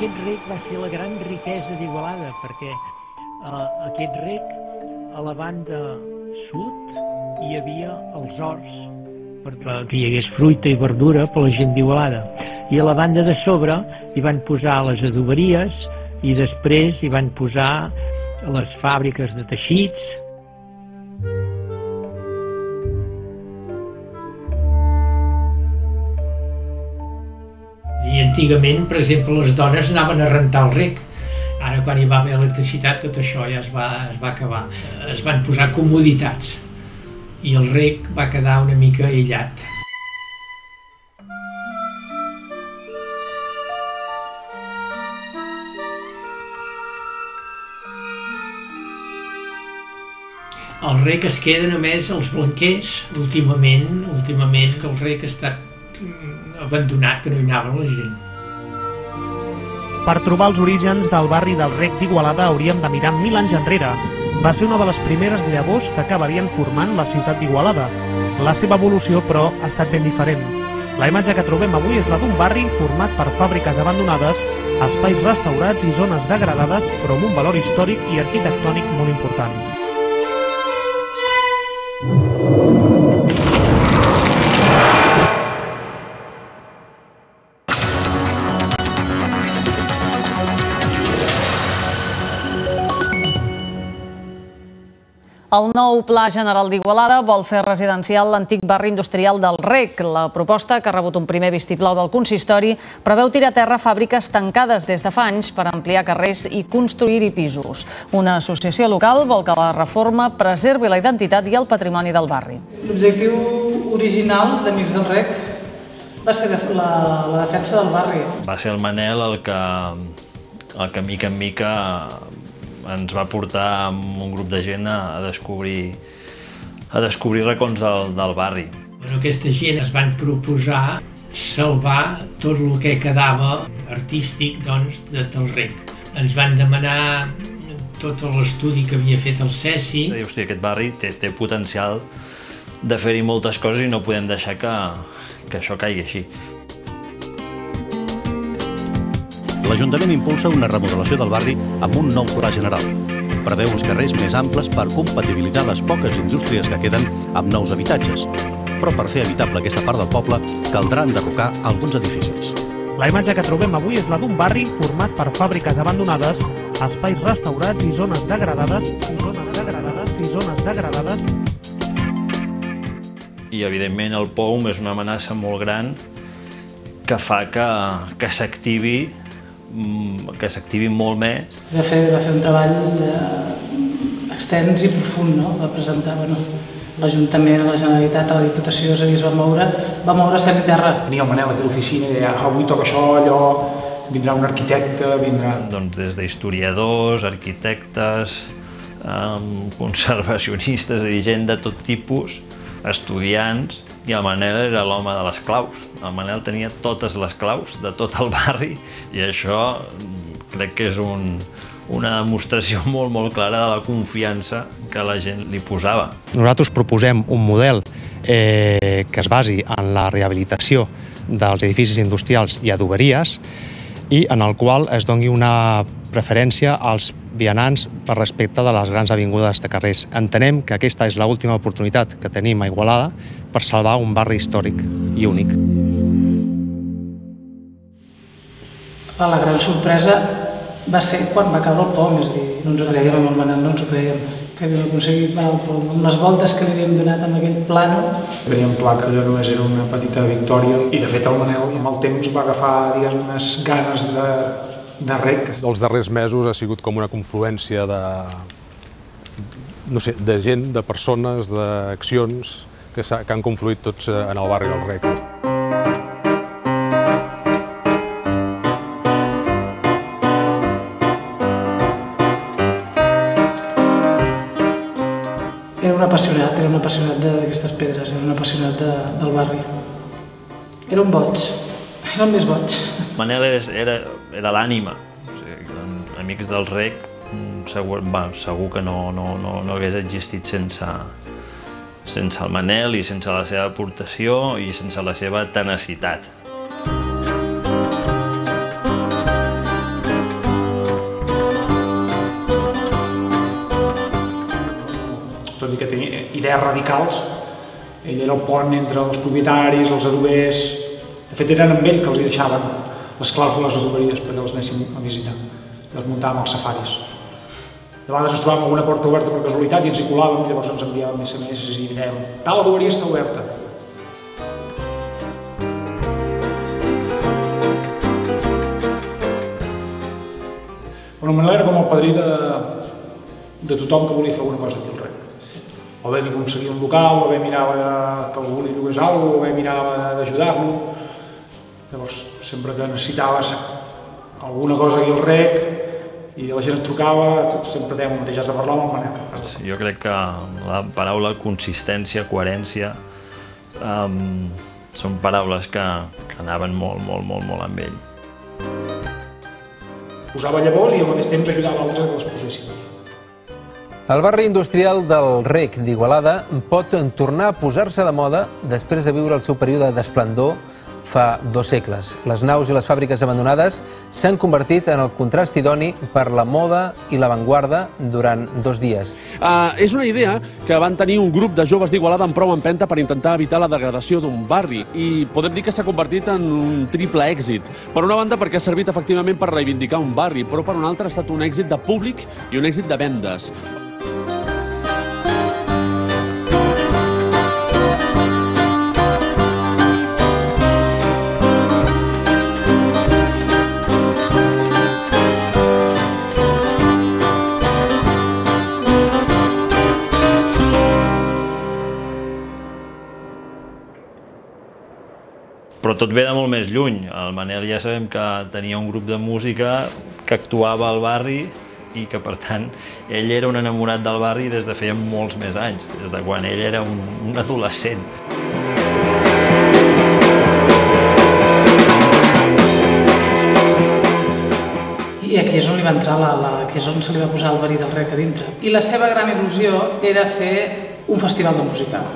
Aquest rec va ser la gran riquesa d'Igualada, perquè aquest rec, a la banda sud, hi havia els horts, perquè hi hagués fruita i verdura per la gent d'Igualada. I a la banda de sobre hi van posar les adoberies i després hi van posar les fàbriques de teixits. I antigament, per exemple, les dones anaven a rentar el rec. Ara, quan hi va haver electricitat, tot això ja es va acabar. Es van posar comoditats i el rec va quedar una mica aïllat. El rec es queda només als blanquers, últimament que el rec ha estat abandonat, que no hi anava la gent. Per trobar els orígens del barri del Rec d'Igualada hauríem de mirar 1000 anys enrere. Va ser una de les primeres llavors que acabarien formant la ciutat d'Igualada. La seva evolució, però, ha estat ben diferent. La imatge que trobem avui és la d'un barri format per fàbriques abandonades, espais restaurats i zones degradades, però amb un valor històric i arquitectònic molt important. El nou Pla General d'Igualada vol fer residencial l'antic barri industrial del Rec. La proposta, que ha rebut un primer vistiplau del consistori, preveu tirar a terra fàbriques tancades des de fa anys per ampliar carrers i construir-hi pisos. Una associació local vol que la reforma preservi la identitat i el patrimoni del barri. L'objectiu original d'Amics del Rec va ser la defensa del barri. Va ser el Manel el que mica en mica ens va portar amb un grup de gent a descobrir racons del barri. Aquesta gent es van proposar salvar tot el que quedava artístic del Rec. Ens van demanar tot l'estudi que havia fet el Cesi. Hosti, aquest barri té potencial de fer-hi moltes coses i no podem deixar que això caigui així. L'Ajuntament impulsa una remodelació del barri amb un nou pla general. Preveu uns carrers més amples per compatibilitzar les poques indústries que queden amb nous habitatges. Però per fer habitable aquesta part del poble caldrà enderrocar alguns edificis. La imatge que trobem avui és la d'un barri format per fàbriques abandonades, espais restaurats i zones degradades, I, evidentment, el POUM és una amenaça molt gran que fa que s'activi molt més. Va fer un treball extens i profund, va presentar l'Ajuntament, la Generalitat, a la Diputació, és a dir, es va moure cel i terra. Venia el Manel aquí a l'oficina i deia, avui toca això, allò, vindrà un arquitecte, vindrà... Doncs des d'historiadors, arquitectes, conservacionistes, gent de tot tipus, estudiants, i el Manel era l'home de les claus. El Manel tenia totes les claus de tot el barri i això crec que és una demostració molt clara de la confiança que la gent li posava. Nosaltres proposem un model que es basi en la rehabilitació dels edificis industrials i adoberies i en el qual es doni una preferència als vianants per respecte de les grans avingudes de carrers. Entenem que aquesta és l'última oportunitat que tenim a Igualada per salvar un barri històric i únic. La gran sorpresa va ser quan va caure el POM, és a dir, no ens ho creiem amb el Manel, no ens ho creiem, que havíem aconseguit el POM, amb les voltes que li havíem donat amb aquell plano. Teníem clar que allò només era una petita victòria i, de fet, el Manel amb el temps va agafar, diguem, unes ganes de rec. Els darrers mesos ha sigut com una confluència de gent, de persones, d'accions que han confluït tots en el barri del Rec. Era un apassionat d'aquestes pedres, era un apassionat del barri. Era un boig, era el més boig. Manel era l'ànima. Amics del Rec segur que no hagués existit sense el Manel i sense la seva aportació i sense la seva tenacitat. idees radicals. Ell era el pont entre els propietaris, els adobers. De fet, eren amb ell que els hi deixaven les claus de les adoberies perquè els anéssim a visitar. Les muntàvem als safaris. De vegades ens trobàvem alguna porta oberta per casualitat i ens hi colàvem i llavors ens enviàvem SMS i dèiem tal adoberia està oberta. Bueno, Manel era com el padrí de tothom que volia fer alguna cosa aquí al REC. O bé li aconseguia un local, o bé mirava que algú li llogués alguna cosa, o bé mirava d'ajudar-lo. Llavors, sempre que necessitaves alguna cosa aquí al REC i la gent et trucava, sempre dèiem el mateix, has de parlar amb el Manel. Sí, jo crec que la paraula consistència, coherència, són paraules que anaven molt amb ell. Posava llavors i al mateix temps ajudava altres que les posessin. El barri industrial del REC d'Igualada pot tornar a posar-se de moda després de viure el seu període d'esplendor fa 2 segles. Les naus i les fàbriques abandonades s'han convertit en el contrast idoni per la moda i l'avantguarda durant 2 dies. És una idea que van tenir un grup de joves d'Igualada amb prou empenta per intentar evitar la degradació d'un barri i podem dir que s'ha convertit en un triple èxit. Per una banda perquè ha servit efectivament per reivindicar un barri, però per una altra ha estat un èxit de públic i un èxit de vendes. Però tot ve de molt més lluny. El Manel ja sabem que tenia un grup de música que actuava al barri i que, per tant, ell era un enamorat del barri des de feia molts més anys, des de quan ell era un adolescent. I aquí és on li va entrar aquí és on se li va posar el verí del REC a dintre. I la seva gran il·lusió era fer un festival de música.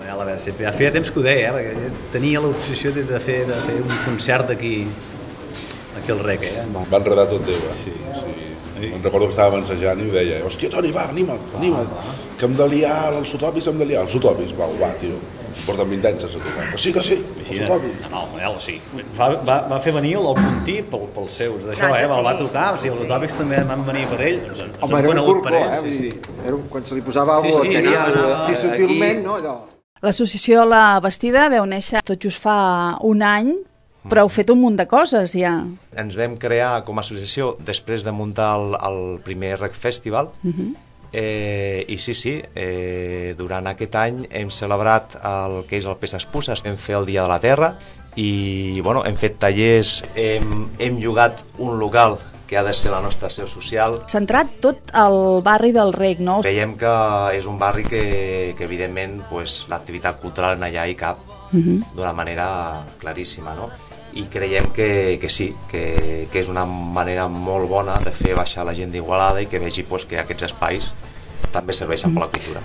A veure, ja feia temps que ho deia, perquè tenia l'obsessió de fer un concert aquí al REC. Va enredar tot Déu, sí. Em recordo que estàvem ensajant i ho deia, hòstia, Toni, va, anima't, que hem de liar els utòpics, Els utòpics, va, tio, porten 20 anys a tocar. Que sí, els utòpics. No, Manel, sí. Va fer venir el Puntí pels seus, d'això, el va tocar, els utòpics també van venir per ell. Home, era un corcó, quan se li posava alguna cosa, tenia així sutilment, no, allò. L'associació La Bastida veu néixer tot just fa un any, però heu fet un munt de coses ja. Ens vam crear com a associació després de muntar el primer REC Festival i sí, durant aquest any hem celebrat el que és el Peces Pusses, vam fer el Dia de la Terra i hem fet tallers, hem llogat un local que ha de ser la nostra seu social. Centrat tot al barri del REC, no? Veiem que és un barri que evidentment, l'activitat cultural allà hi cap d'una manera claríssima, no? I creiem que sí, que és una manera molt bona de fer baixar la gent d'Igualada i que vegi que aquests espais també serveixen per la cultura.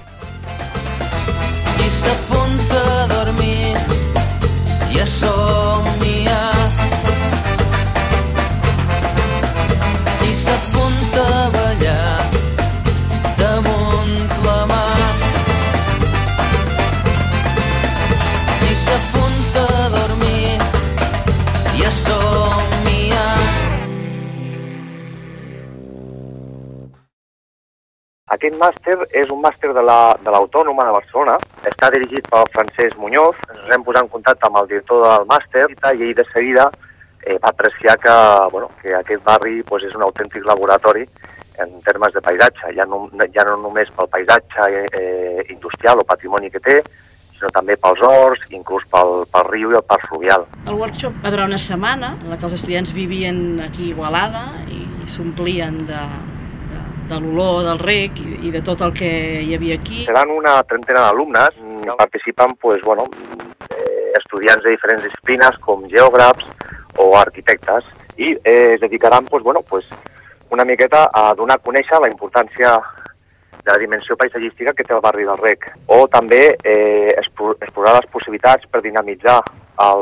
I s'apunta a dormir i a somniar i s'apunta a ballar damunt la mar i s'apunta a dormir i a somniar. Aquest màster és un màster de l'Autònoma de Barcelona. Està dirigit pel Francesc Muñoz. Ens vam posar en contacte amb el director del màster i ell de seguida va apreciar que aquest barri és un autèntic laboratori en termes de paisatge, ja no només pel paisatge industrial o patrimoni que té, sinó també pels horts, inclús pel riu i el parc fluvial. El workshop va durar una setmana en què els estudiants vivien aquí a Igualada i s'omplien de l'olor del REC i de tot el que hi havia aquí. Seran una trentena d'alumnes, participen estudiants de diferents disciplines com geògrafs o arquitectes i es dedicaran una miqueta a donar a conèixer la importància de la dimensió paisatgística que té el barri del REC o també explorar les possibilitats per dinamitzar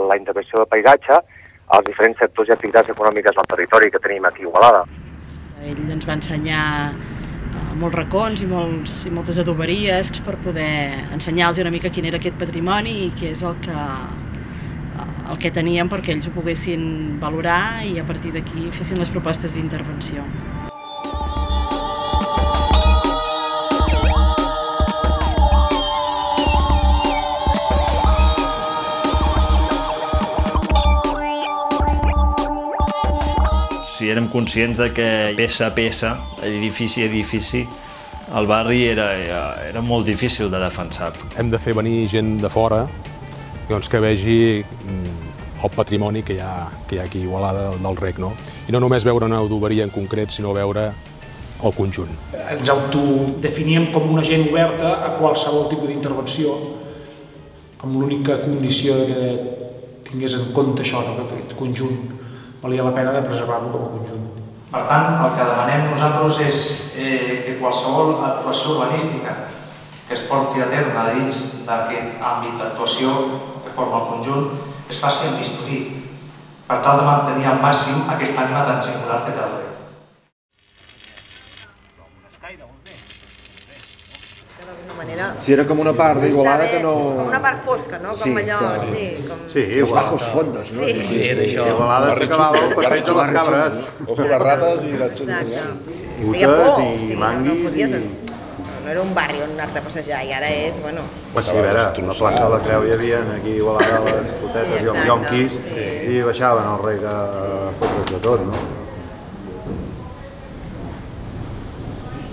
la intervenció del paisatge als diferents sectors i activitats econòmiques del territori que tenim aquí a Igualada. Ell ens va ensenyar molts racons i moltes adoberies per poder ensenyar-los una mica quin era aquest patrimoni i què és el que teníem perquè ells ho poguessin valorar i a partir d'aquí fessin les propostes d'intervenció. Si érem conscients de que peça a peça, edifici a edifici, el barri era molt difícil de defensar. Hem de fer venir gent de fora que vegi el patrimoni que hi ha aquí a Igualada del Rec, no? I no només veure una adoberia en concret, sinó veure el conjunt. Ens autodefiníem com una gent oberta a qualsevol tipus d'intervenció, amb l'única condició que tingués en compte això, que aquest conjunt valia la pena de preservar-lo com a conjunt. Per tant, el que demanem nosaltres és que qualsevol actuació urbanística que es porti a terme dins d'aquest àmbit d'actuació que forma el conjunt es faci amb bisturí, per tal de mantenir al màxim aquesta ànima tan singular que té el rec. Si era com una part d'Igualada que no... Com una part fosca, no? Com allò, sí. Sí, els bajos fondos, no? Sí, Igualada s'acabava el passeig de les cabres. Ojo, les rates i les... Putes i manguis i... No era un barri on anar-te a passejar i ara és, bueno... Sí, a veure, a la plaça de la Creu hi havia aquí a Igualada les putetes i els yonquis i baixaven el rec a fotre's de tot, no?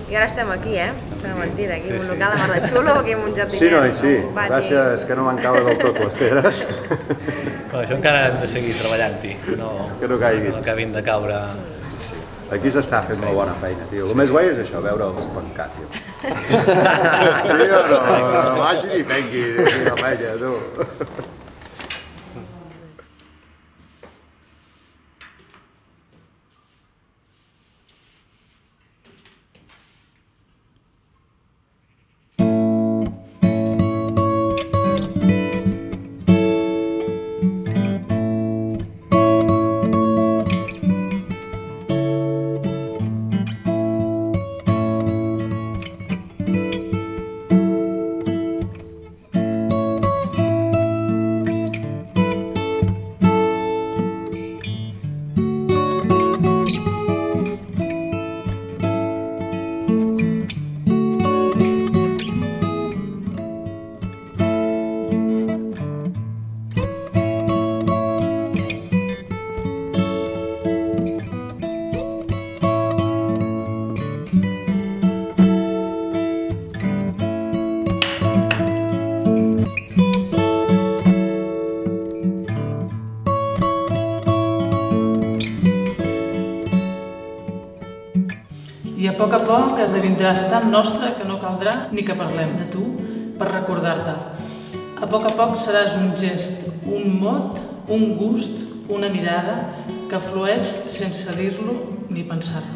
I ara estem aquí, Estem a mentida, aquí en un local de mar de xulo, aquí en un jardinet. Sí, noi, sí. Gràcies que no van caure del tot les pedres. Això encara hem de seguir treballant-hi, que no caiguin. No acabin de caure... Aquí s'està fent molt bona feina, tio. El més guai és això, veure'ls pencar, tio. Sí o no? No vagi ni pengui, la penya, tu. I a poc esdevindràs tan nostre que no caldrà ni que parlem de tu per recordar-te. A poc seràs un gest, un mot, un gust, una mirada que flueix sense dir-lo ni pensar-lo.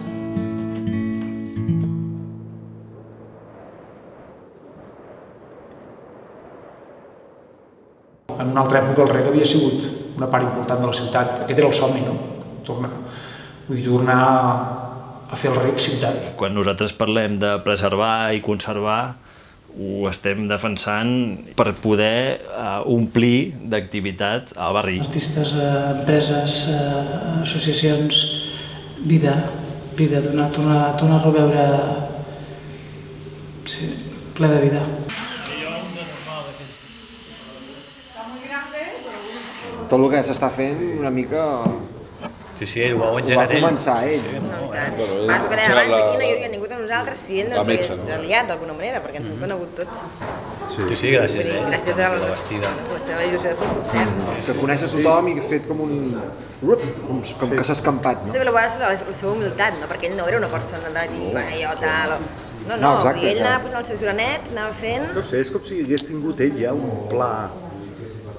En una altra època el rec havia sigut una part important de la ciutat. Aquest era el somni, no? Tornar a fer el rec ciutat. Quan nosaltres parlem de preservar i conservar, ho estem defensant per poder omplir d'activitat al barri. Artistes, empreses, associacions, vida, tornar-lo a veure ple de vida. Tot el que s'està fent una mica... Sí, ho ha engegat ell. Va començar ell. No, i tant. Marc, que deia abans, aquí no hi hauria ningú de nosaltres si ell no ens hagués aliat d'alguna manera, perquè ens hem conegut tots. Sí, gràcies a ell. Gràcies a la seva il·lusió de fer un concert. Que coneixes tothom i que ha fet com un... com que s'ha escampat, no? També la seva humilitat, no? Perquè ell no era una persona de dir, jo tal... No, exacte. I ell anava posant els seus granets, anava fent... No sé, és com si hagués tingut ell ja un pla...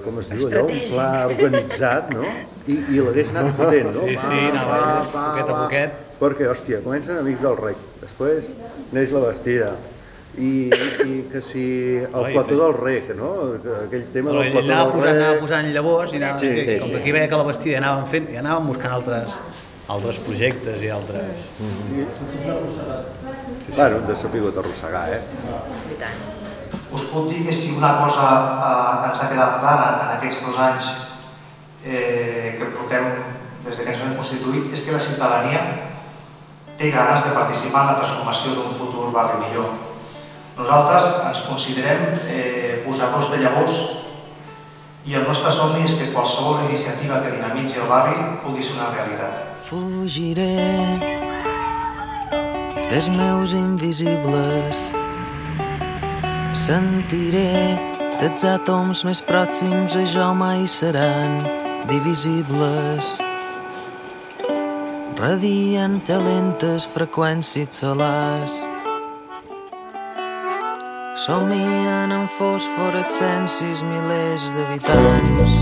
com es diu allò, un pla organitzat, no? I l'hagués anat fotent, no? Sí, anava poquet a poquet. Perquè, hòstia, comencen Amics del Rec, després neix La Bastida, i que si el plató del Rec, no? Aquell tema del plató del Rec... Anava posant llavors, i com que aquí veia que La Bastida anàvem fent, i anàvem buscant altres projectes i altres... Bueno, hem de saber arrossegar, I tant. Us puc dir que si una cosa ens ha quedat clara en aquests 2 anys que portem des que ens hem constituït és que la ciutadania té ganes de participar en la transformació d'un futur barri millor. Nosaltres ens considerem posadors de llavors i el nostre somni és que qualsevol iniciativa que dinamitzi el barri pugui ser una realitat. Fugiré dels meus invisibles, sentiré que els àtoms més pròxims a jo mai seran divisibles. Radien calentes freqüències solars, somien en fosforescències milers d'habitants.